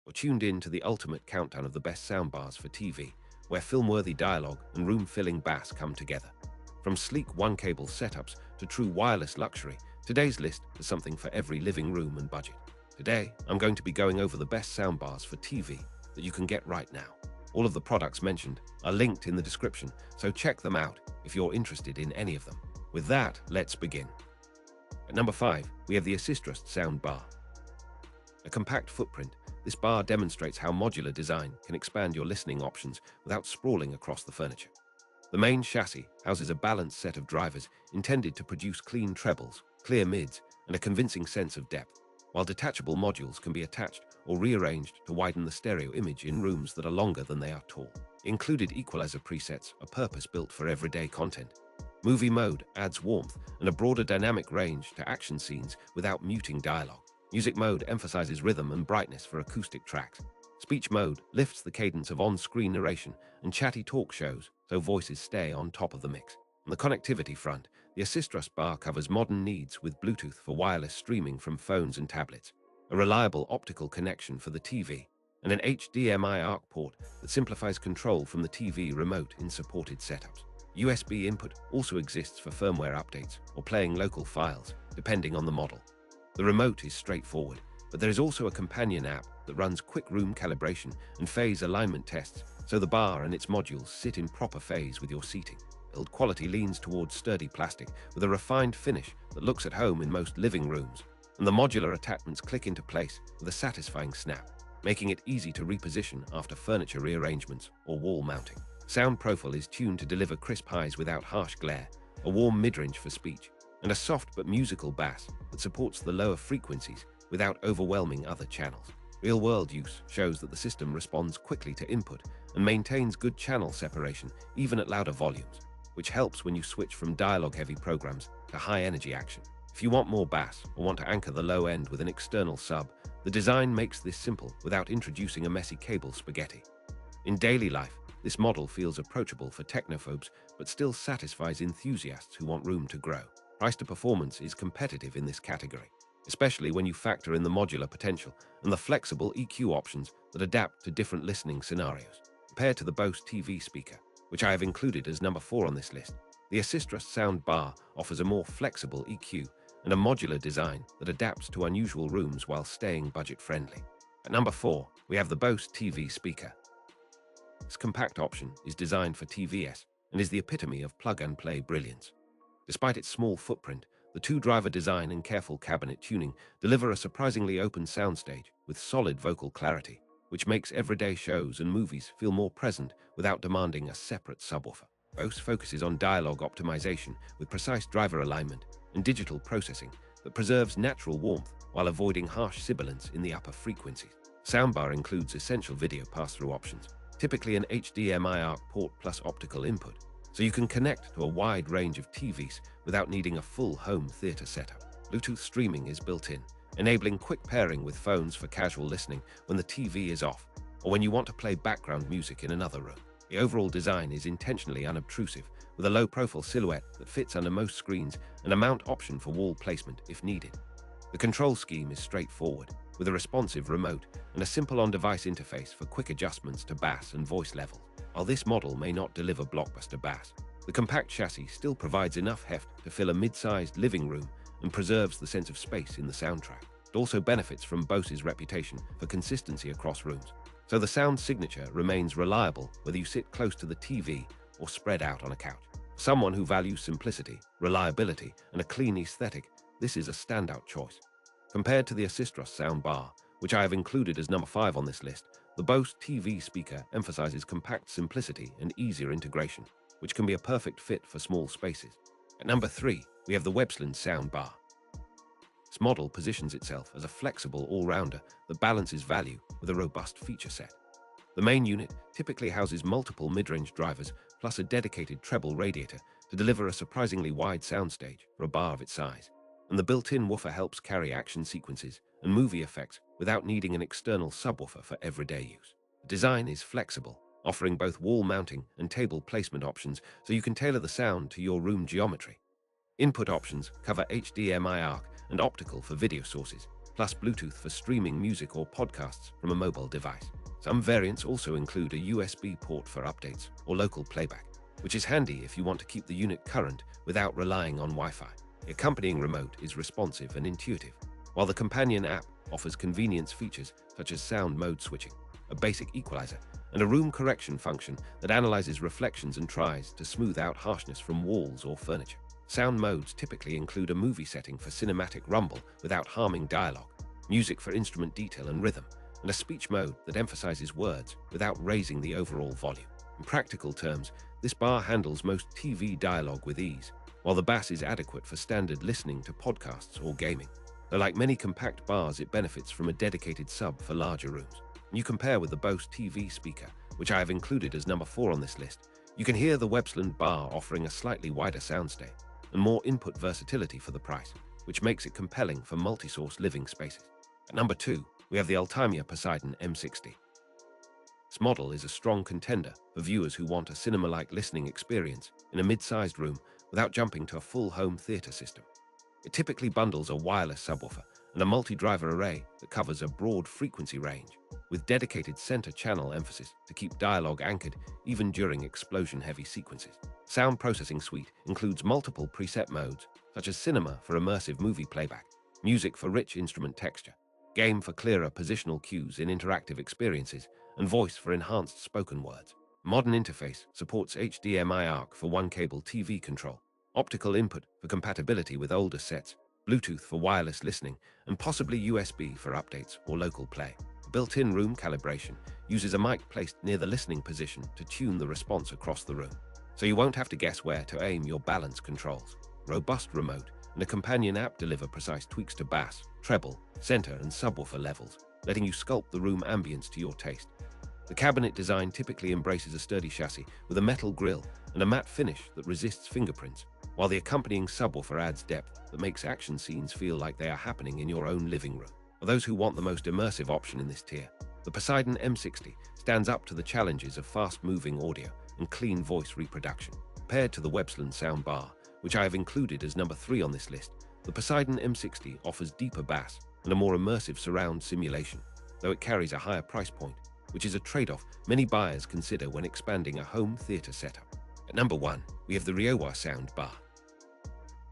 You're tuned in to the ultimate countdown of the best soundbars for TV, where film-worthy dialogue and room-filling bass come together. From sleek one-cable setups to true wireless luxury, today's list has something for every living room and budget. Today, I'm going to be going over the best soundbars for TV that you can get right now. All of the products mentioned are linked in the description, so check them out if you're interested in any of them. With that, let's begin. At number 5, we have the Assistrust Soundbar. A compact footprint, this bar demonstrates how modular design can expand your listening options without sprawling across the furniture. The main chassis houses a balanced set of drivers intended to produce clean trebles, clear mids, and a convincing sense of depth, while detachable modules can be attached or rearranged to widen the stereo image in rooms that are longer than they are tall. Included equalizer presets are purpose-built for everyday content. Movie mode adds warmth and a broader dynamic range to action scenes without muting dialogue. Music mode emphasizes rhythm and brightness for acoustic tracks. Speech mode lifts the cadence of on-screen narration and chatty talk shows so voices stay on top of the mix. On the connectivity front, the Assistrust bar covers modern needs with Bluetooth for wireless streaming from phones and tablets, a reliable optical connection for the TV, and an HDMI ARC port that simplifies control from the TV remote in supported setups. USB input also exists for firmware updates or playing local files, depending on the model. The remote is straightforward, but there is also a companion app that runs quick room calibration and phase alignment tests, so the bar and its modules sit in proper phase with your seating. Build quality leans towards sturdy plastic with a refined finish that looks at home in most living rooms, and the modular attachments click into place with a satisfying snap, making it easy to reposition after furniture rearrangements or wall mounting. Sound profile is tuned to deliver crisp highs without harsh glare, a warm mid-range for speech, and a soft but musical bass that supports the lower frequencies without overwhelming other channels. Real-world use shows that the system responds quickly to input and maintains good channel separation even at louder volumes, which helps when you switch from dialogue-heavy programs to high-energy action. If you want more bass or want to anchor the low end with an external sub, the design makes this simple without introducing a messy cable spaghetti. In daily life, this model feels approachable for technophobes but still satisfies enthusiasts who want room to grow. Price to performance is competitive in this category, especially when you factor in the modular potential and the flexible EQ options that adapt to different listening scenarios. Compared to the Bose TV speaker, which I have included as number 4 on this list, the Assistrust sound bar offers a more flexible EQ and a modular design that adapts to unusual rooms while staying budget-friendly. At number 4, we have the Bose TV speaker. This compact option is designed for TVS and is the epitome of plug-and-play brilliance. Despite its small footprint, the two-driver design and careful cabinet tuning deliver a surprisingly open soundstage with solid vocal clarity, which makes everyday shows and movies feel more present without demanding a separate subwoofer. Bose focuses on dialogue optimization with precise driver alignment and digital processing that preserves natural warmth while avoiding harsh sibilance in the upper frequencies. Soundbar includes essential video pass-through options, typically an HDMI ARC port plus optical input, so you can connect to a wide range of TVs without needing a full home theater setup. Bluetooth streaming is built in, enabling quick pairing with phones for casual listening when the TV is off, or when you want to play background music in another room. The overall design is intentionally unobtrusive, with a low-profile silhouette that fits under most screens and a mount option for wall placement if needed. The control scheme is straightforward, with a responsive remote and a simple on-device interface for quick adjustments to bass and voice levels. While this model may not deliver blockbuster bass, the compact chassis still provides enough heft to fill a mid-sized living room and preserves the sense of space in the soundtrack. It also benefits from Bose's reputation for consistency across rooms, so the sound signature remains reliable whether you sit close to the TV or spread out on a couch. For someone who values simplicity, reliability, and a clean aesthetic, this is a standout choice. Compared to the Assistrust soundbar, which I have included as number 5 on this list, the Bose TV speaker emphasizes compact simplicity and easier integration, which can be a perfect fit for small spaces. At number 3, we have the Websland soundbar. This model positions itself as a flexible all-rounder that balances value with a robust feature set. The main unit typically houses multiple mid-range drivers plus a dedicated treble radiator to deliver a surprisingly wide soundstage for a bar of its size, and the built-in woofer helps carry action sequences and movie effects without needing an external subwoofer for everyday use. The design is flexible, offering both wall mounting and table placement options so you can tailor the sound to your room geometry. Input options cover HDMI ARC and optical for video sources, plus Bluetooth for streaming music or podcasts from a mobile device. Some variants also include a USB port for updates or local playback, which is handy if you want to keep the unit current without relying on Wi-Fi. The accompanying remote is responsive and intuitive, while the companion app offers convenience features such as sound mode switching, a basic equalizer, and a room correction function that analyzes reflections and tries to smooth out harshness from walls or furniture. Sound modes typically include a movie setting for cinematic rumble without harming dialogue, music for instrument detail and rhythm, and a speech mode that emphasizes words without raising the overall volume. In practical terms, this bar handles most TV dialogue with ease, while the bass is adequate for standard listening to podcasts or gaming. Though like many compact bars, it benefits from a dedicated sub for larger rooms. When you compare with the Bose TV speaker, which I have included as number 4 on this list, you can hear the Websland bar offering a slightly wider soundstage and more input versatility for the price, which makes it compelling for multi-source living spaces. At number 2, we have the Altamia Poseidon M60. This model is a strong contender for viewers who want a cinema-like listening experience in a mid-sized room without jumping to a full home theater system. It typically bundles a wireless subwoofer and a multi-driver array that covers a broad frequency range, with dedicated center channel emphasis to keep dialogue anchored even during explosion-heavy sequences. Sound processing suite includes multiple preset modes, such as cinema for immersive movie playback, music for rich instrument texture, game for clearer positional cues in interactive experiences, and voice for enhanced spoken words. Modern interface supports HDMI ARC for one-cable TV control, optical input for compatibility with older sets, Bluetooth for wireless listening, and possibly USB for updates or local play. Built-in room calibration uses a mic placed near the listening position to tune the response across the room, so you won't have to guess where to aim your balance controls. Robust remote and a companion app deliver precise tweaks to bass, treble, center, and subwoofer levels, letting you sculpt the room ambience to your taste. The cabinet design typically embraces a sturdy chassis with a metal grille and a matte finish that resists fingerprints, while the accompanying subwoofer adds depth that makes action scenes feel like they are happening in your own living room. For those who want the most immersive option in this tier, the Poseidon M60 stands up to the challenges of fast-moving audio and clean voice reproduction. Paired to the Websland soundbar, which I have included as number 3 on this list, the Poseidon M60 offers deeper bass and a more immersive surround simulation, though it carries a higher price point, which is a trade-off many buyers consider when expanding a home theater setup. At number 1, we have the Riowa soundbar.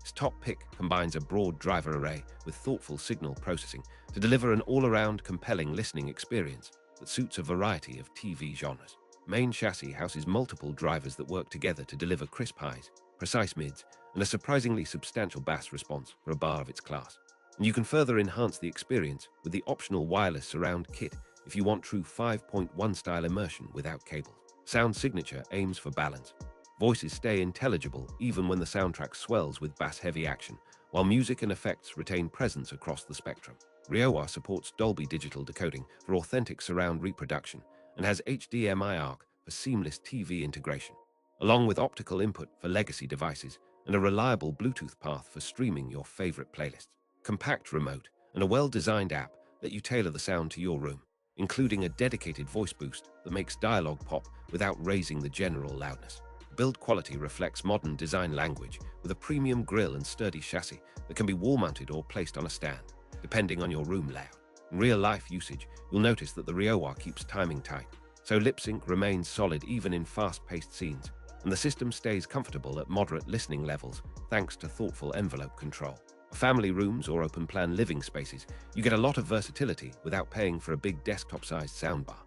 This top pick combines a broad driver array with thoughtful signal processing to deliver an all-around compelling listening experience that suits a variety of TV genres. The main chassis houses multiple drivers that work together to deliver crisp highs, precise mids, and a surprisingly substantial bass response for a bar of its class. And you can further enhance the experience with the optional wireless surround kit if you want true 5.1 style immersion without cables. Sound signature aims for balance. Voices stay intelligible even when the soundtrack swells with bass-heavy action, while music and effects retain presence across the spectrum. Riowa supports Dolby digital decoding for authentic surround reproduction and has HDMI ARC for seamless TV integration, along with optical input for legacy devices and a reliable Bluetooth path for streaming your favorite playlists. Compact remote and a well-designed app let you tailor the sound to your room, including a dedicated voice boost that makes dialogue pop without raising the general loudness. Build quality reflects modern design language with a premium grille and sturdy chassis that can be wall-mounted or placed on a stand, depending on your room layout. In real-life usage, you'll notice that the Riowa keeps timing tight, so lip sync remains solid even in fast-paced scenes, and the system stays comfortable at moderate listening levels thanks to thoughtful envelope control. For family rooms or open-plan living spaces, you get a lot of versatility without paying for a big desktop-sized soundbar.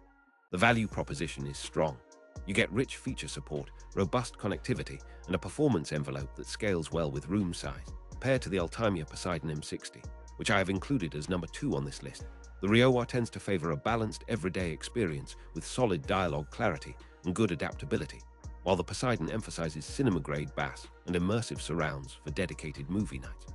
The value proposition is strong. You get rich feature support, robust connectivity, and a performance envelope that scales well with room size. Paired to the Altamia Poseidon M60, which I have included as number 2 on this list, the Riowa tends to favor a balanced everyday experience with solid dialogue clarity and good adaptability, while the Poseidon emphasizes cinema-grade bass and immersive surrounds for dedicated movie nights.